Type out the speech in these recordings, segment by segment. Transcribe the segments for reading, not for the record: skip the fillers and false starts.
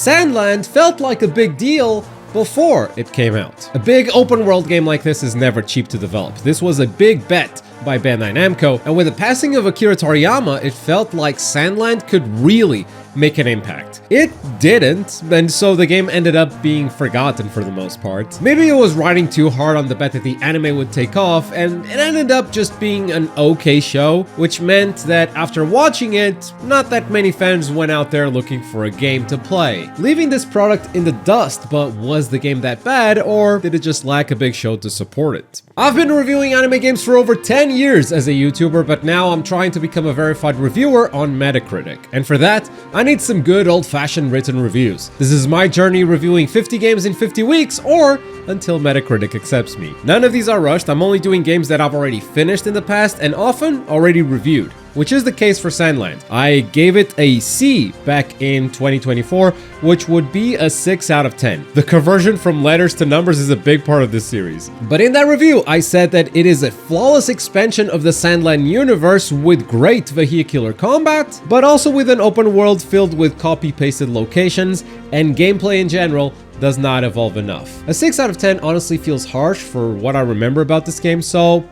Sandland felt like a big deal before it came out. A big open world game like this is never cheap to develop. This was a big bet by Bandai Namco, and with the passing of Akira Toriyama, it felt like Sandland could really make an impact. It didn't, and so the game ended up being forgotten for the most part. Maybe it was riding too hard on the bet that the anime would take off, and it ended up just being an okay show, which meant that after watching it, not that many fans went out there looking for a game to play, leaving this product in the dust. But was the game that bad, or did it just lack a big show to support it? I've been reviewing anime games for over 10 years as a YouTuber, but now I'm trying to become a verified reviewer on Metacritic, and for that, I need some good old-fashioned written reviews. This is my journey reviewing 50 games in 50 weeks, or until Metacritic accepts me. None of these are rushed. I'm only doing games that I've already finished in the past and often already reviewed, which is the case for Sandland. I gave it a C back in 2024, which would be a 6 out of 10. The conversion from letters to numbers is a big part of this series. But in that review, I said that it is a flawless expansion of the Sandland universe with great vehicular combat, but also with an open world filled with copy-pasted locations, and gameplay in general does not evolve enough. A 6 out of 10 honestly feels harsh for what I remember about this game, so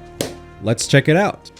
let's check it out.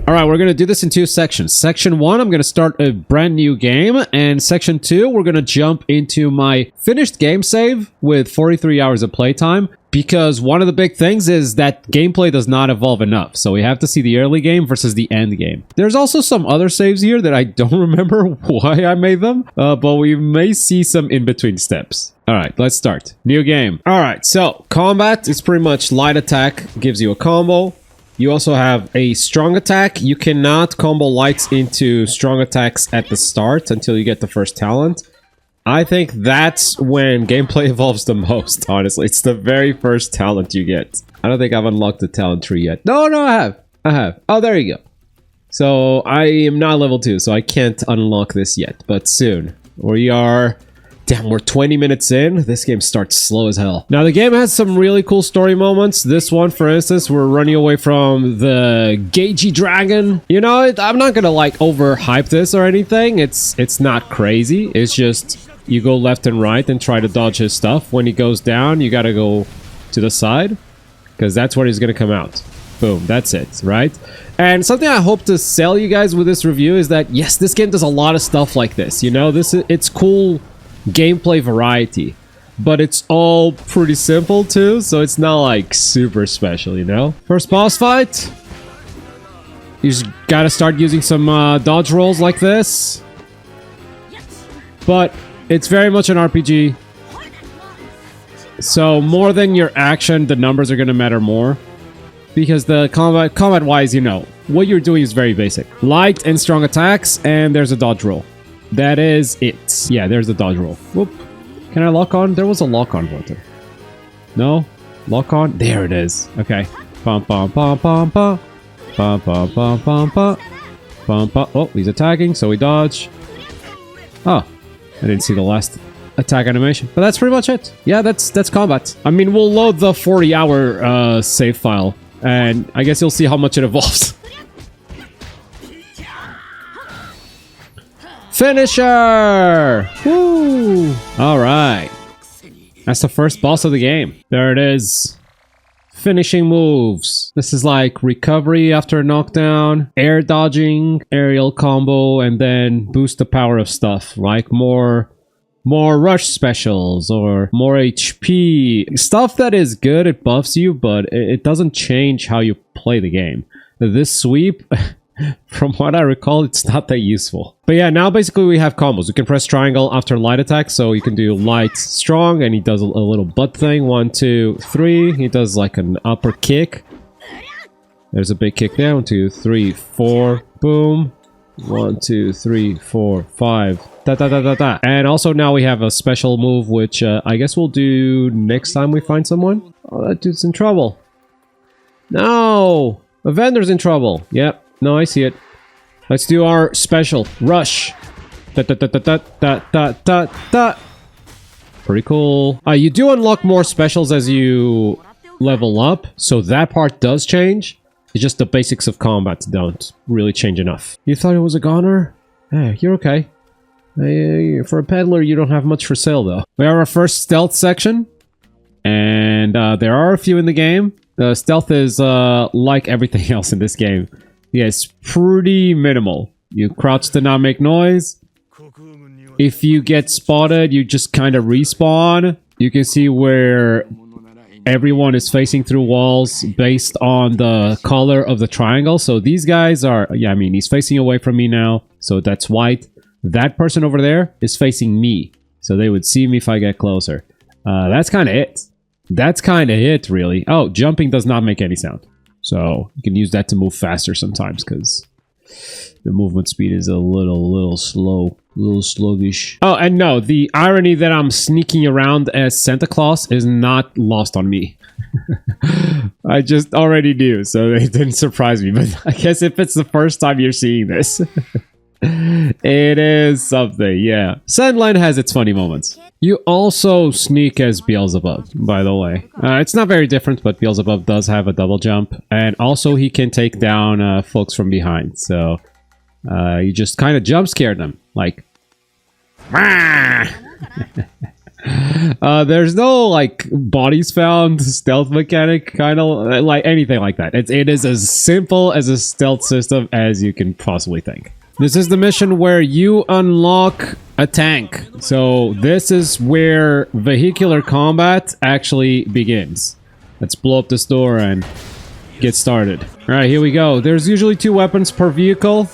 Alright, we're going to do this in two sections. Section 1, I'm going to start a brand new game, and Section 2, we're going to jump into my finished game save with 43 hours of playtime, because one of the big things is that gameplay does not evolve enough, so we have to see the early game versus the end game. There's also some other saves here that I don't remember why I made them, but we may see some in-between steps. Alright, let's start. New game. Alright, so combat is pretty much light attack, gives you a combo. You also have a strong attack. You cannot combo lights into strong attacks at the start until you get the first talent. I think that's when gameplay evolves the most, honestly. It's the very first talent you get. I don't think I've unlocked the talent tree yet. No, I have. Oh, there you go. So I am not level 2, so I can't unlock this yet, but soon. We are... Damn, we're 20 minutes in. This game starts slow as hell. Now, the game has some really cool story moments. This one, for instance, we're running away from the Gagey dragon. You know, I'm not gonna, like, overhype this or anything. It's not crazy. It's just you go left and right and try to dodge his stuff. When he goes down, you gotta go to the side, because that's where he's gonna come out. Boom, that's it, right? And something I hope to sell you guys with this review is that, yes, this game does a lot of stuff like this. You know, it's cool gameplay variety, but it's all pretty simple too, so it's not like super special, you know? First boss fight, you just gotta start using some dodge rolls like this, but it's very much an RPG, so more than your action, the numbers are gonna matter more, because the combat wise, you know, what you're doing is very basic. Light and strong attacks, and there's a dodge roll. That is it. Yeah, there's the dodge roll. Whoop. Can I lock on? There was a lock on button. No? Lock on? There it is. Okay. Bum bum bum bum bum. Bum bum bum bum bum. Bum bum. Oh, he's attacking, so we dodge. Oh. I didn't see the last attack animation. But that's pretty much it. Yeah, that's combat. I mean, we'll load the 40-hour save file, and I guess you'll see how much it evolves. Finisher! Woo! Alright. That's the first boss of the game. There it is. Finishing moves. This is like recovery after a knockdown, air dodging, aerial combo, and then boost the power of stuff. Like more rush specials or more HP. Stuff that is good, it buffs you, but it doesn't change how you play the game. This sweep... From what I recall, it's not that useful. But yeah, now basically we have combos. You can press triangle after light attack, so you can do light, strong, and he does a little butt thing. 1, 2, 3. He does like an upper kick. There's a big kick there. 1, 2, 3, 4. Boom. 1, 2, 3, 4, 5. Da da da da da. And also now we have a special move, which I guess we'll do next time we find someone. Oh, that dude's in trouble. No! A vendor's in trouble. Yep. No, I see it. Let's do our special. Rush. Da da da da da da da da da. Pretty cool. You do unlock more specials as you level up, so that part does change. It's just the basics of combat don't really change enough. You thought it was a goner? Hey, you're okay. For a peddler, you don't have much for sale, though. We have our first stealth section. And there are a few in the game. The stealth is like everything else in this game. Yeah, it's pretty minimal. You crouch to not make noise. If you get spotted, you just kind of respawn. You can see where everyone is facing through walls based on the color of the triangle. So these guys are... Yeah, I mean, he's facing away from me now. So that's white. That person over there is facing me. So they would see me if I get closer. That's kind of it. That's kind of it, really. Oh, jumping does not make any sound. So you can use that to move faster sometimes because the movement speed is a little slow. A little sluggish. Oh, and no, the irony that I'm sneaking around as Santa Claus is not lost on me. I just already knew, so it didn't surprise me. But I guess if it's the first time you're seeing this, it is something, yeah. Sandline has its funny moments. You also sneak as Beelzebub, by the way. It's not very different, but Beelzebub does have a double jump. And also he can take down folks from behind, so... you just kind of jump scare them, like, there's no like bodies found stealth mechanic, kind of like anything like that. It is as simple as a stealth system as you can possibly think. This is the mission where you unlock a tank. So this is where vehicular combat actually begins. Let's blow up this door and get started. All right, here we go. There's usually 2 weapons per vehicle.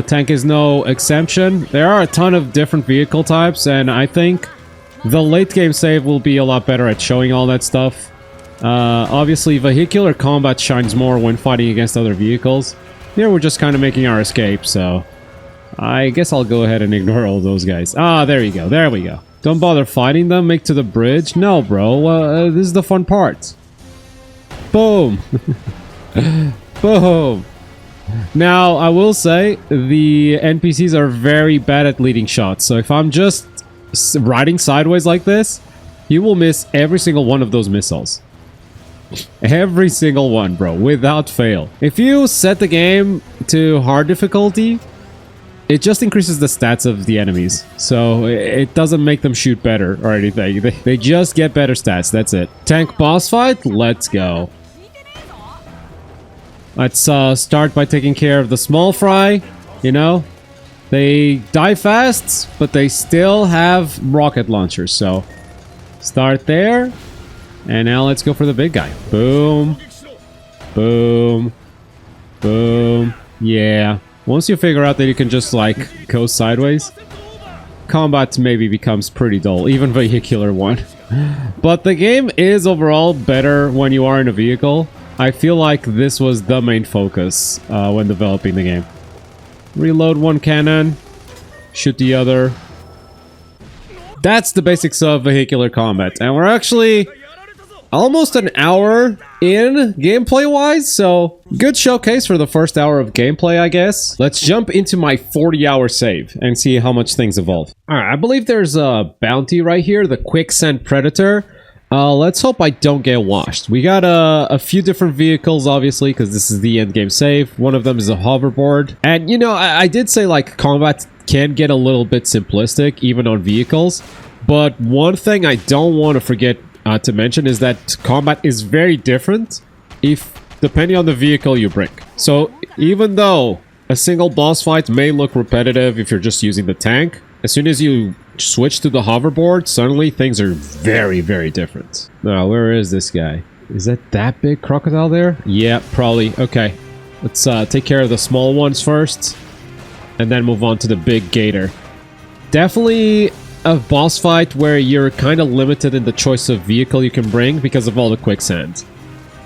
Tank is no exception. There are a ton of different vehicle types, and I think the late game save will be a lot better at showing all that stuff. Obviously, vehicular combat shines more when fighting against other vehicles. Here we're just kind of making our escape, so I guess I'll go ahead and ignore all those guys. Ah, there you go. There we go. Don't bother fighting them. Make to the bridge. No, bro. This is the fun part. Boom. Boom. Now, I will say, the NPCs are very bad at leading shots. So if I'm just riding sideways like this, you will miss every single one of those missiles. Every single one, bro, without fail. If you set the game to hard difficulty, it just increases the stats of the enemies. So it doesn't make them shoot better or anything. They just get better stats, that's it. Tank boss fight, let's go. Let's start by taking care of the small fry. You know, they die fast, but they still have rocket launchers. So start there. And now let's go for the big guy. Boom. Boom. Boom. Yeah. Once you figure out that you can just like go sideways, combat maybe becomes pretty dull. Even vehicular one. But the game is overall better when you are in a vehicle. I feel like this was the main focus when developing the game. Reload one cannon, shoot the other. That's the basics of vehicular combat. And we're actually almost an hour in gameplay-wise, so good showcase for the first hour of gameplay, I guess. Let's jump into my 40-hour save and see how much things evolve. Alright, I believe there's a bounty right here, the Quicksand Predator. Let's hope I don't get washed. We got a few different vehicles, obviously, because this is the end game save. One of them is a hoverboard. And, you know, I did say, like, combat can get a little bit simplistic, even on vehicles. But one thing I don't want to forget to mention is that combat is very different depending on the vehicle you bring. So, even though a single boss fight may look repetitive if you're just using the tank, as soon as you switch to the hoverboard, suddenly things are very, very different. Now, where is this guy? Is that big crocodile there? Yeah, probably. Okay. Let's take care of the small ones first, and then move on to the big gator. Definitely a boss fight where you're kind of limited in the choice of vehicle you can bring because of all the quicksand.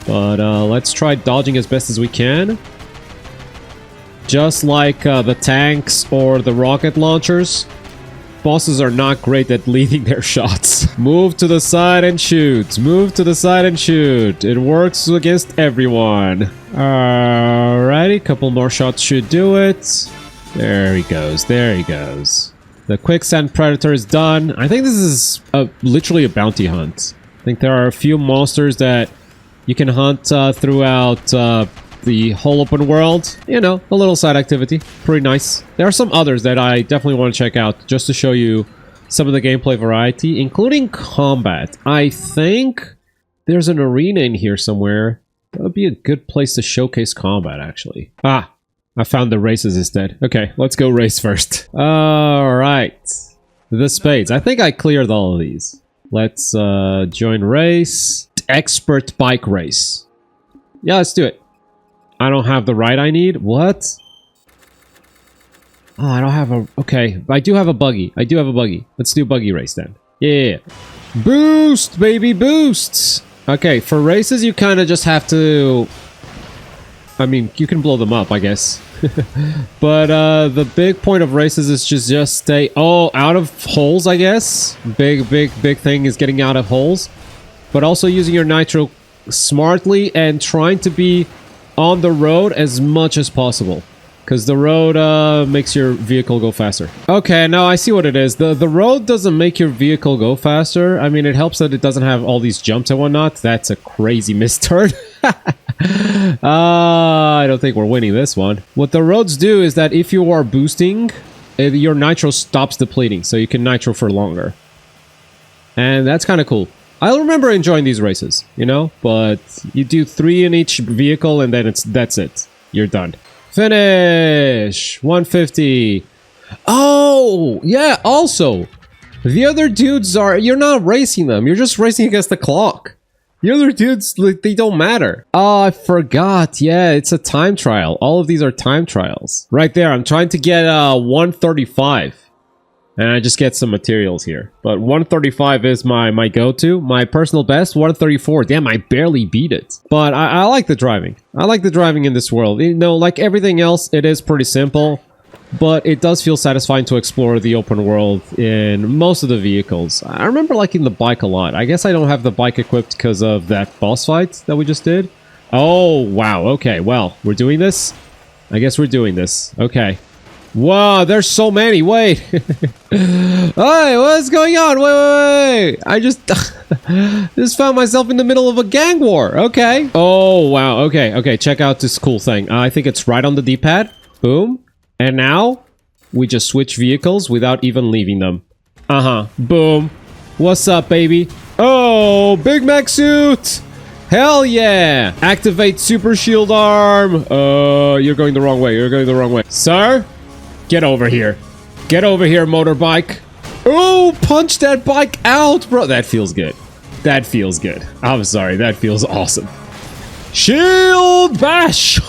But let's try dodging as best as we can. Just like the tanks or the rocket launchers, bosses are not great at leading their shots. Move to the side and shoot. Move to the side and shoot. It works against everyone. Alrighty, couple more shots should do it. There he goes. There he goes. The Quicksand Predator is done. I think this is literally a bounty hunt. I think there are a few monsters that you can hunt throughout the whole open world. You know, a little side activity. Pretty nice. There are some others that I definitely want to check out just to show you some of the gameplay variety, including combat. I think there's an arena in here somewhere. That would be a good place to showcase combat, actually. Ah, I found the races instead. Okay, let's go race first. Alright. The spades. I think I cleared all of these. Let's join race. Expert bike race. Yeah, let's do it. I don't have the ride I need. What? Oh, I don't have a... Okay, I do have a buggy. I do have a buggy. Let's do buggy race then. Yeah. Boost, baby, boosts! Okay, for races, you kind of just have to... I mean, you can blow them up, I guess. But the big point of races is just stay... Oh, out of holes, I guess. Big thing is getting out of holes. But also using your nitro smartly and trying to be on the road as much as possible. Because the road makes your vehicle go faster. Okay, now I see what it is. The road doesn't make your vehicle go faster. I mean, it helps that it doesn't have all these jumps and whatnot. That's a crazy misturn. I don't think we're winning this one. What the roads do is that if you are boosting, your nitro stops depleting. So you can nitro for longer. And that's kind of cool. I remember enjoying these races, you know? But you do 3 in each vehicle and then that's it. You're done. Finish! 150. Oh, yeah, also, the other dudes are... You're not racing them. You're just racing against the clock. The other dudes, like, they don't matter. Oh, I forgot. Yeah, it's a time trial. All of these are time trials. Right there, I'm trying to get 135. And I just get some materials here. But 135 is my go-to. My personal best, 134. Damn, I barely beat it. But I like the driving. I like the driving in this world. You know, like everything else, it is pretty simple. But it does feel satisfying to explore the open world in most of the vehicles. I remember liking the bike a lot. I guess I don't have the bike equipped because of that boss fight that we just did. Oh, wow. Okay, well, we're doing this? I guess we're doing this. Okay. Wow, there's so many. Wait. Hey, what's going on? Wait. I just found myself in the middle of a gang war. Okay. Oh, wow. Okay. Check out this cool thing. I think it's right on the D-pad. Boom. And now we just switch vehicles without even leaving them. Boom. What's up, baby? Oh, Big Mac suit. Hell yeah. Activate super shield arm. You're going the wrong way. You're going the wrong way. Sir? Get over here. Get over here, motorbike. Oh, punch that bike out, bro. That feels good. That feels good. I'm sorry. That feels awesome. Shield bash.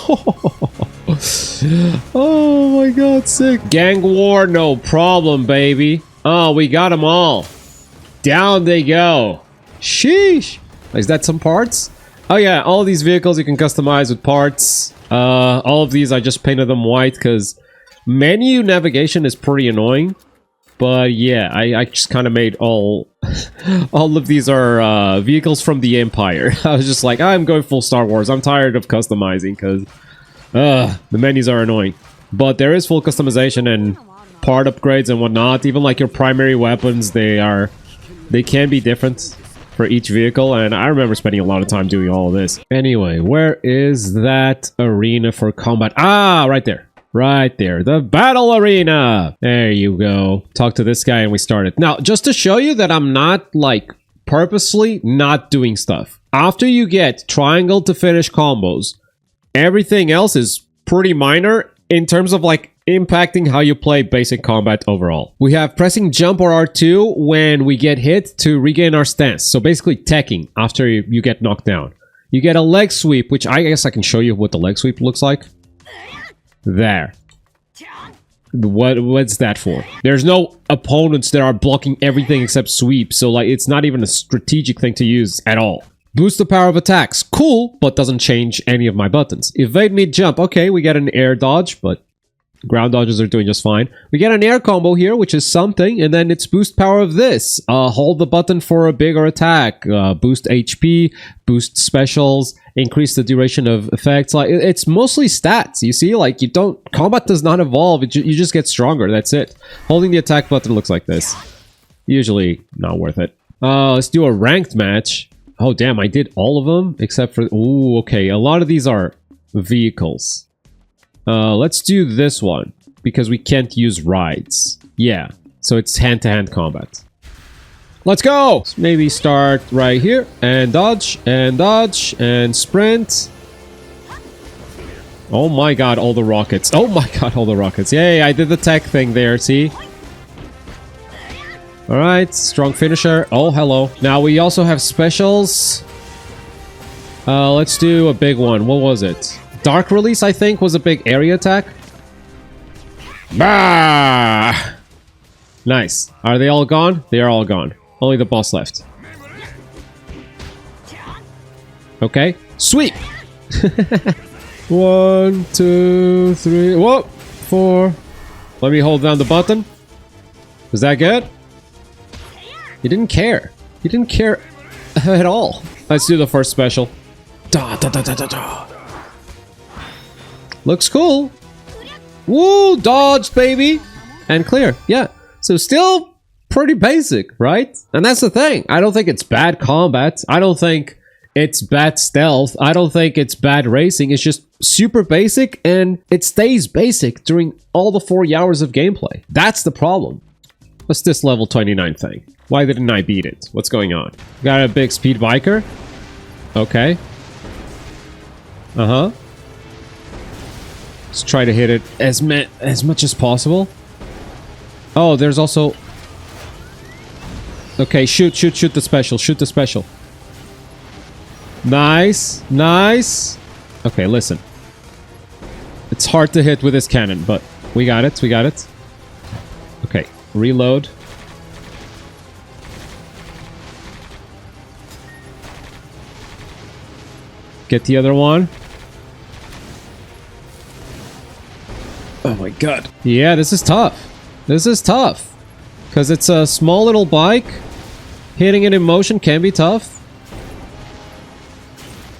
Oh my god, sick. Gang war, no problem, baby. Oh, we got them all. Down they go. Sheesh. Is that some parts? Oh yeah, all of these vehicles you can customize with parts. All of these I just painted them white because menu navigation is pretty annoying. But yeah, I just kind of made all of these are vehicles from the Empire. I was just like, I'm going full Star Wars. I'm tired of customizing because the menus are annoying. But there is full customization and part upgrades and whatnot. Even like your primary weapons, they can be different for each vehicle. And I remember spending a lot of time doing all of this. Anyway, where is that arena for combat? Ah, right there. Right there, the battle arena. There you go. Talk to this guy and we started. Now, just to show you that I'm not like purposely not doing stuff. After you get triangle to finish combos, everything else is pretty minor in terms of like impacting how you play basic combat overall. We have pressing jump or R2 when we get hit to regain our stance. So basically teching after you get knocked down. You get a leg sweep, which I guess I can show you what the leg sweep looks like. There. What's that for? There's no opponents that are blocking everything except sweep, so like it's not even a strategic thing to use at all. Boost the power of attacks. Cool, but doesn't change any of my buttons. Evade mid jump. Okay, we get an air dodge, but ground dodges are doing just fine. We get an air combo here, which is something, and then it's boost power of this. Hold the button for a bigger attack. Boost HP, boost specials, increase the duration of effects. Like it's mostly stats. You see, like combat does not evolve. You just get stronger. That's it. Holding the attack button looks like this. Usually not worth it. Let's do a ranked match. Oh damn, I did all of them except for. Ooh, okay. A lot of these are vehicles. Let's do this one because we can't use rides. Yeah, so it's hand-to-hand combat. Let's go! Let's maybe start right here and dodge and sprint. Oh my god, all the rockets. Oh my god, all the rockets. Yay, I did the tech thing there, see? Alright, strong finisher. Oh, hello. Now we also have specials. Let's do a big one. What was it? Dark Release, I think, was a big area attack. Bah! Nice. Are they all gone? They are all gone. Only the boss left. Okay. Sweep! 1, 2, 3. Whoa! 4. Let me hold down the button. Was that good? He didn't care. He didn't care at all. Let's do the first special. Da, da, da, da, da, da. Looks cool. Woo! Dodge, baby! And clear. Yeah. So still pretty basic, right? And that's the thing. I don't think it's bad combat. I don't think it's bad stealth. I don't think it's bad racing. It's just super basic, and it stays basic during all the 40 hours of gameplay. That's the problem. What's this level 29 thing? Why didn't I beat it? What's going on? Got a big speed biker? Okay. Uh-huh. Let's try to hit it as much as possible. Oh, there's also... Okay, shoot the special. Shoot the special. Nice. Nice. Okay, listen. It's hard to hit with this cannon, but we got it. We got it. Okay, reload. Get the other one. Oh my god. Yeah, this is tough. This is tough. Because it's a small little bike. Hitting it in motion can be tough.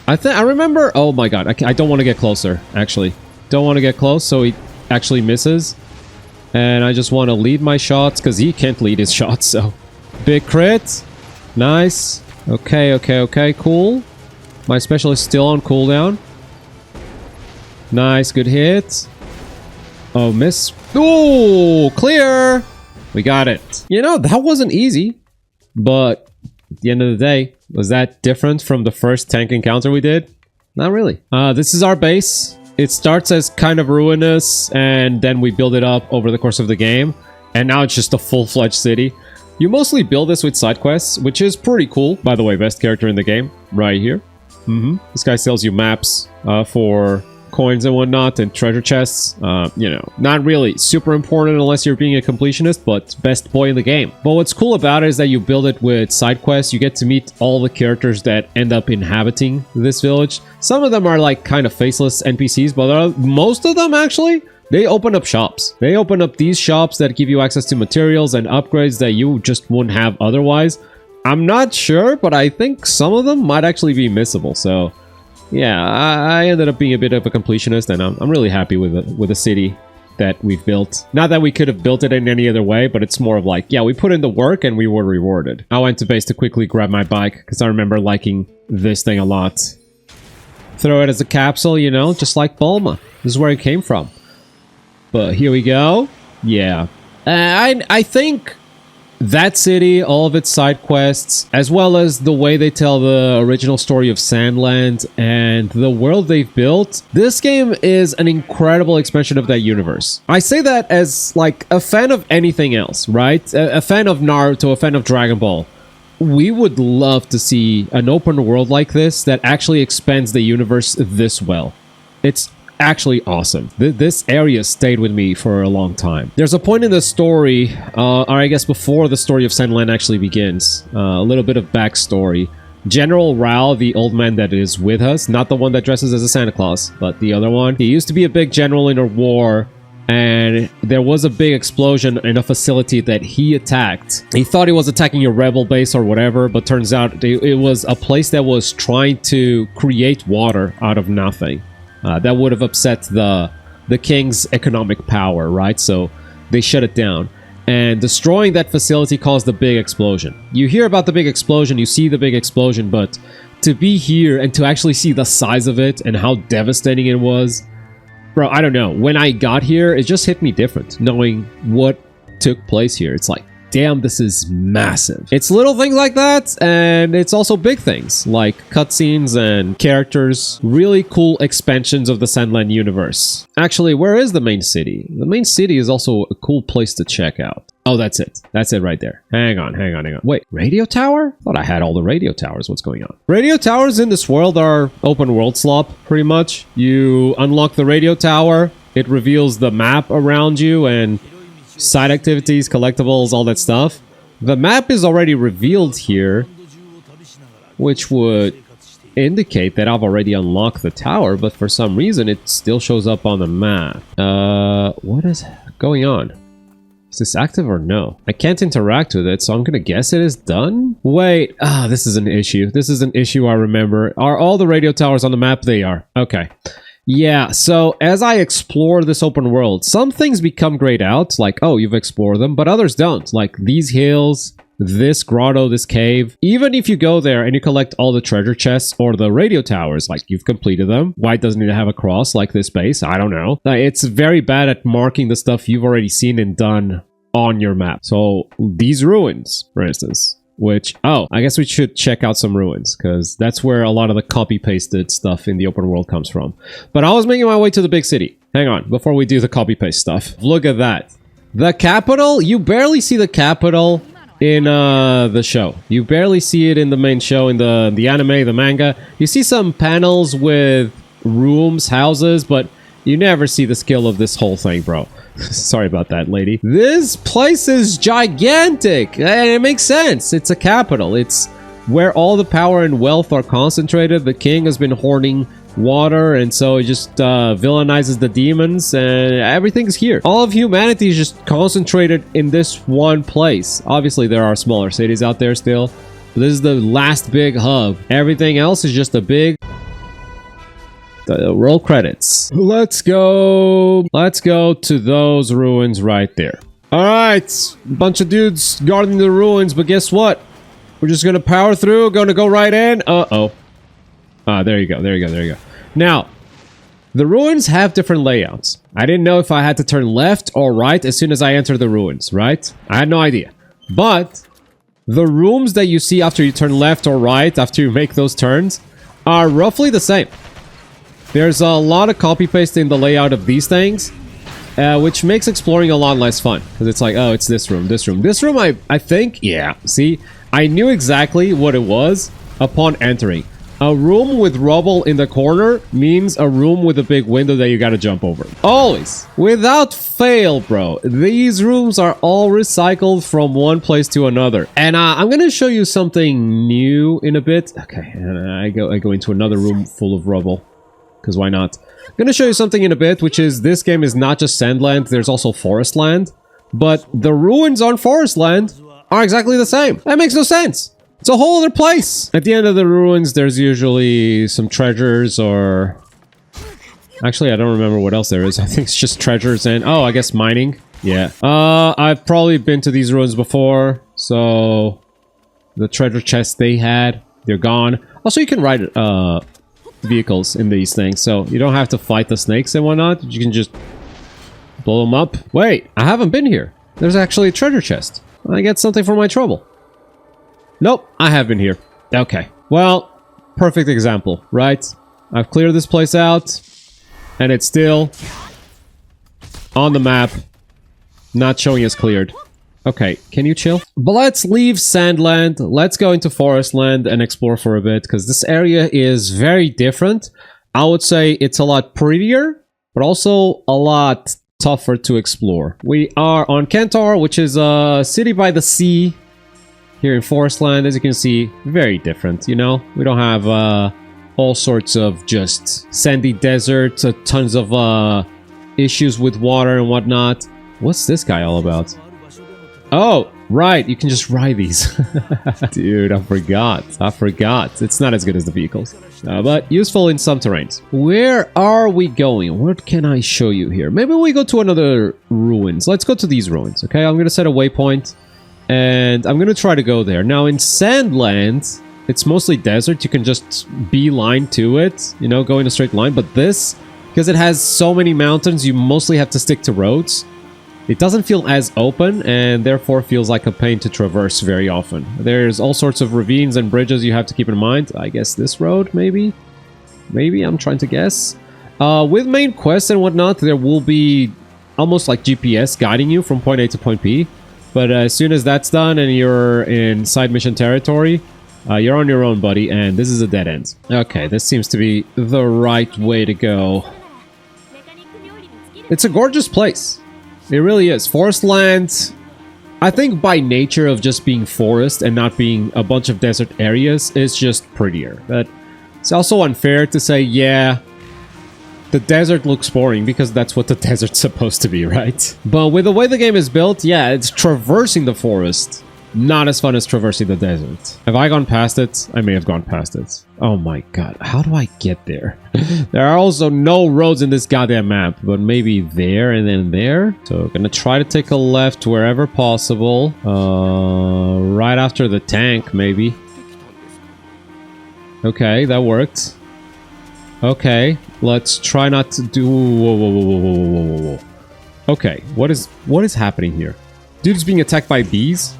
I remember... Oh my god. I don't want to get closer, actually. Don't want to get close, so he actually misses. And I just want to lead my shots, because he can't lead his shots, so... Big crit. Nice. Okay, cool. My special is still on cooldown. Nice, good hit. Oh, miss. Ooh, clear! We got it. You know, that wasn't easy. But at the end of the day, was that different from the first tank encounter we did? Not really. This is our base. It starts as kind of ruinous, and then we build it up over the course of the game. And now it's just a full-fledged city. You mostly build this with side quests, which is pretty cool. By the way, best character in the game, right here. This guy sells you maps for coins and whatnot, and treasure chests. You know, not really super important unless you're being a completionist, but best boy in the game. But what's cool about it is that you build it with side quests. You get to meet all the characters that end up inhabiting this village. Some of them are like kind of faceless NPCs, but most of them actually, they open up shops. They open up these shops that give you access to materials and upgrades that you just wouldn't have otherwise. I'm not sure, but I think some of them might actually be missable, so... Yeah, I ended up being a bit of a completionist, and I'm really happy with the city that we've built. Not that we could have built it in any other way, but it's more of like, yeah, we put in the work and we were rewarded. I went to base to quickly grab my bike, because I remember liking this thing a lot. Throw it as a capsule, you know, just like Bulma. This is where it came from. But here we go. Yeah. I think... that city, all of its side quests, as well as the way they tell the original story of Sandland and the world they've built, this game is an incredible expansion of that universe. I say that as like a fan of anything else, right? A fan of Naruto, a fan of Dragon Ball. We would love to see an open world like this that actually expands the universe this well. It's actually awesome. This area stayed with me for a long time. There's a point in the story, or I guess before the story of Sandland actually begins, a little bit of backstory. General Rao, the old man that is with us, not the one that dresses as a Santa Claus, but the other one, he used to be a big general in a war, and there was a big explosion in a facility that he attacked. He thought he was attacking a rebel base or whatever, but turns out it was a place that was trying to create water out of nothing. That would have upset the king's economic power, right? So they shut it down. And destroying that facility caused the big explosion. You hear about the big explosion, you see the big explosion, but to be here and to actually see the size of it and how devastating it was. Bro, I don't know. When I got here, it just hit me different, knowing what took place here. It's like, damn, this is massive. It's little things like that, and it's also big things, like cutscenes and characters. Really cool expansions of the Sandland universe. Actually, where is the main city? The main city is also a cool place to check out. Oh, that's it. That's it right there. Hang on. Wait, radio tower? Thought I had all the radio towers. What's going on? Radio towers in this world are open world slop, pretty much. You unlock the radio tower. It reveals the map around you and side activities, collectibles, all that stuff. The map is already revealed here, which would indicate that I've already unlocked the tower, but for some reason it still shows up on the map. What is going on? Is this active or no? I can't interact with it, so I'm gonna guess it is done? Wait, this is an issue. This is an issue I remember. Are all the radio towers on the map? They are. Okay. Yeah, so as I explore this open world, some things become grayed out, like, oh, you've explored them, but others don't. Like these hills, this grotto, this cave. Even if you go there and you collect all the treasure chests or the radio towers, like you've completed them. Why doesn't it have a cross like this base? I don't know. It's very bad at marking the stuff you've already seen and done on your map. So these ruins, for instance, which, oh, I guess we should check out some ruins, because that's where a lot of the copy-pasted stuff in the open world comes from. But I was making my way to the big city. Hang on, before we do the copy-paste stuff. Look at that. The capital, you barely see the capital in the show. You barely see it in the main show, in the anime, the manga. You see some panels with rooms, houses, but you never see the scale of this whole thing, bro. Sorry about that, lady. This place is gigantic, and it makes sense. It's a capital. It's where all the power and wealth are concentrated. The king has been hoarding water, and so he just villainizes the demons, and everything's here. All of humanity is just concentrated in this one place. Obviously, there are smaller cities out there still, but this is the last big hub. Everything else is just a big... roll credits. Let's go to those ruins right there. All right, bunch of dudes guarding the ruins, but guess what? We're just gonna power through, gonna go right in. There you go. Now, the ruins have different layouts. I didn't know if I had to turn left or right as soon as I enter the ruins, right? I had no idea. But the rooms that you see after you turn left or right, after you make those turns, are roughly the same. There's a lot of copy-paste in the layout of these things, which makes exploring a lot less fun. Because it's like, oh, it's this room. This room, I think, yeah. See, I knew exactly what it was upon entering. A room with rubble in the corner means a room with a big window that you gotta jump over. Always. Without fail, bro. These rooms are all recycled from one place to another. And I'm gonna show you something new in a bit. Okay, and I go into another room full of rubble. Because why not? I'm going to show you something in a bit, which is this game is not just Sandland, there's also Forestland. But the ruins on Forestland are exactly the same. That makes no sense. It's a whole other place. At the end of the ruins, there's usually some treasures or... Actually, I don't remember what else there is. I think it's just treasures and... Oh, I guess mining. Yeah. I've probably been to these ruins before. So... The treasure chests they had, they're gone. Also, you can ride... vehicles in these things, so you don't have to fight the snakes and whatnot. You can just blow them up. Wait, I haven't been here. There's actually a treasure chest. I get something for my trouble. Nope, I have been here. Okay, well, perfect example, right? I've cleared this place out, and it's still on the map, not showing as cleared. Okay, can you chill? But let's leave Sandland, let's go into Forestland and explore for a bit, because this area is very different. I would say it's a lot prettier, but also a lot tougher to explore. We are on Kentar, which is a city by the sea here in Forestland. As you can see, very different, you know? We don't have all sorts of just sandy desert, tons of issues with water and whatnot. What's this guy all about? Oh, right, you can just ride these. Dude, I forgot. It's not as good as the vehicles, but useful in some terrains. Where are we going? What can I show you here? Maybe we go to another ruins. Let's go to these ruins, okay? I'm going to set a waypoint, and I'm going to try to go there. Now, in Sandland, it's mostly desert. You can just beeline to it, you know, go in a straight line. But this, because it has so many mountains, you mostly have to stick to roads. It doesn't feel as open and therefore feels like a pain to traverse very often. There's all sorts of ravines and bridges you have to keep in mind. I guess this road, maybe? Maybe, I'm trying to guess. With main quests and whatnot, there will be almost like GPS guiding you from point A to point B. But as soon as that's done and you're in side mission territory, you're on your own, buddy, and this is a dead end. Okay, this seems to be the right way to go. It's a gorgeous place. It really is. Forest land, I think by nature of just being forest and not being a bunch of desert areas, is just prettier. But it's also unfair to say, yeah, the desert looks boring, because that's what the desert's supposed to be, right? But with the way the game is built, yeah, it's traversing the forest. Not as fun as traversing the desert. Have I gone past it? I may have gone past it. Oh my god, how do I get there? There are also no roads in this goddamn map, but maybe there and then there. So gonna try to take a left wherever possible. Right after the tank, maybe. Okay, that worked. Okay, let's try not to do... Whoa. Okay, what is happening here? Dude's being attacked by bees?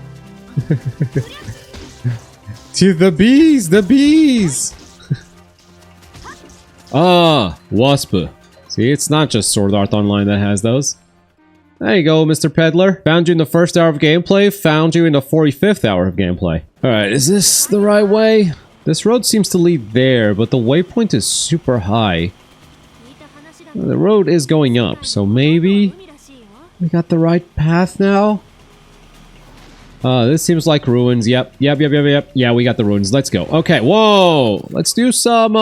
To the bees! The bees! Ah, wasp. See, it's not just Sword Art Online that has those. There you go, Mr. Peddler. Found you in the first hour of gameplay, found you in the 45th hour of gameplay. Alright, is this the right way? This road seems to lead there, but the waypoint is super high. The road is going up, so maybe we got the right path now? This seems like ruins. Yep. Yeah, we got the ruins. Let's go. Okay, whoa! Let's do some,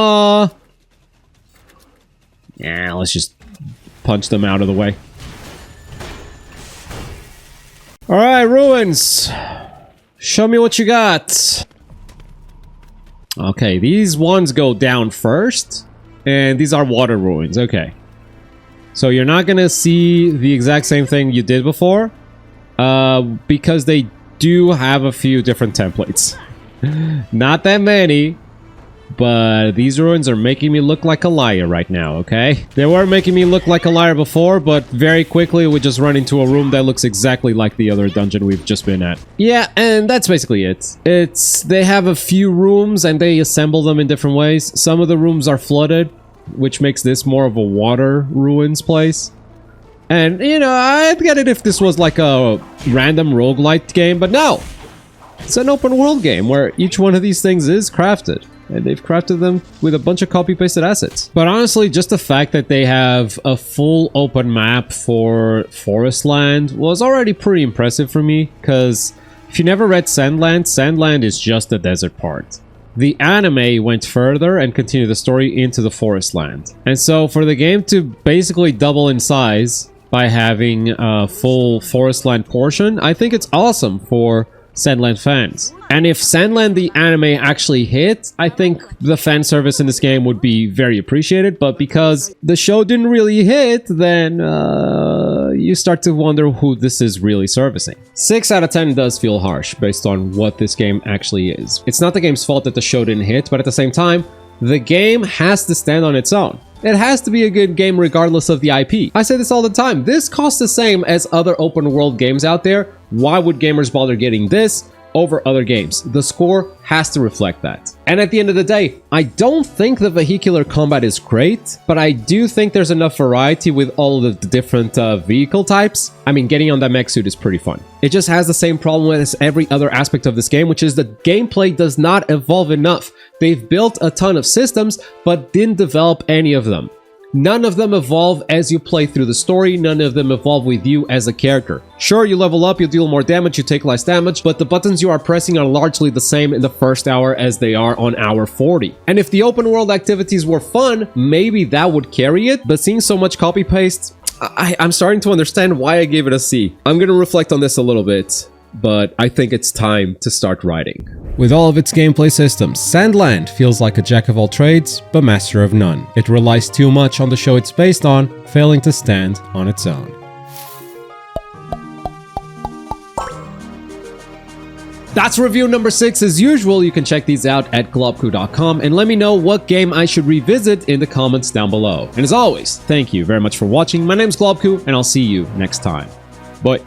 yeah, let's just punch them out of the way. Alright, ruins! Show me what you got! Okay, these ones go down first, and these are water ruins. Okay. So you're not gonna see the exact same thing you did before, because they do have a few different templates. Not that many, but these ruins are making me look like a liar right now, okay? They were making me look like a liar before, but very quickly we just run into a room that looks exactly like the other dungeon we've just been at. Yeah, and that's basically it. They have a few rooms and they assemble them in different ways. Some of the rooms are flooded, which makes this more of a water ruins place. And, you know, I'd get it if this was like a random roguelite game, but no! It's an open world game where each one of these things is crafted. And they've crafted them with a bunch of copy-pasted assets. But honestly, just the fact that they have a full open map for Forest Land was already pretty impressive for me, because if you never read Sandland, Sandland is just the desert part. The anime went further and continued the story into the Forest Land. And so for the game to basically double in size by having a full Forest Land portion, I think it's awesome for Sandland fans. And if Sandland the anime actually hit, I think the fan service in this game would be very appreciated, but because the show didn't really hit, then you start to wonder who this is really servicing. 6 out of 10 does feel harsh based on what this game actually is. It's not the game's fault that the show didn't hit, but at the same time, the game has to stand on its own. It has to be a good game regardless of the IP. I say this all the time, this costs the same as other open world games out there. Why would gamers bother getting this over other games? The score has to reflect that. And at the end of the day, I don't think the vehicular combat is great, but I do think there's enough variety with all of the different vehicle types. I mean, getting on that mech suit is pretty fun. It just has the same problem as every other aspect of this game, which is the gameplay does not evolve enough. They've built a ton of systems, but didn't develop any of them. None of them evolve as you play through the story, none of them evolve with you as a character. Sure, you level up, you deal more damage, you take less damage, but the buttons you are pressing are largely the same in the first hour as they are on hour 40. And if the open world activities were fun, maybe that would carry it, but seeing so much copy-paste, I'm starting to understand why I gave it a C. I'm gonna reflect on this a little bit, but I think it's time to start writing. With all of its gameplay systems, Sandland feels like a jack of all trades, but master of none. It relies too much on the show it's based on, failing to stand on its own. That's review number 6. As usual, you can check these out at globku.com and let me know what game I should revisit in the comments down below. And as always, thank you very much for watching. My name's Globku, and I'll see you next time. Bye.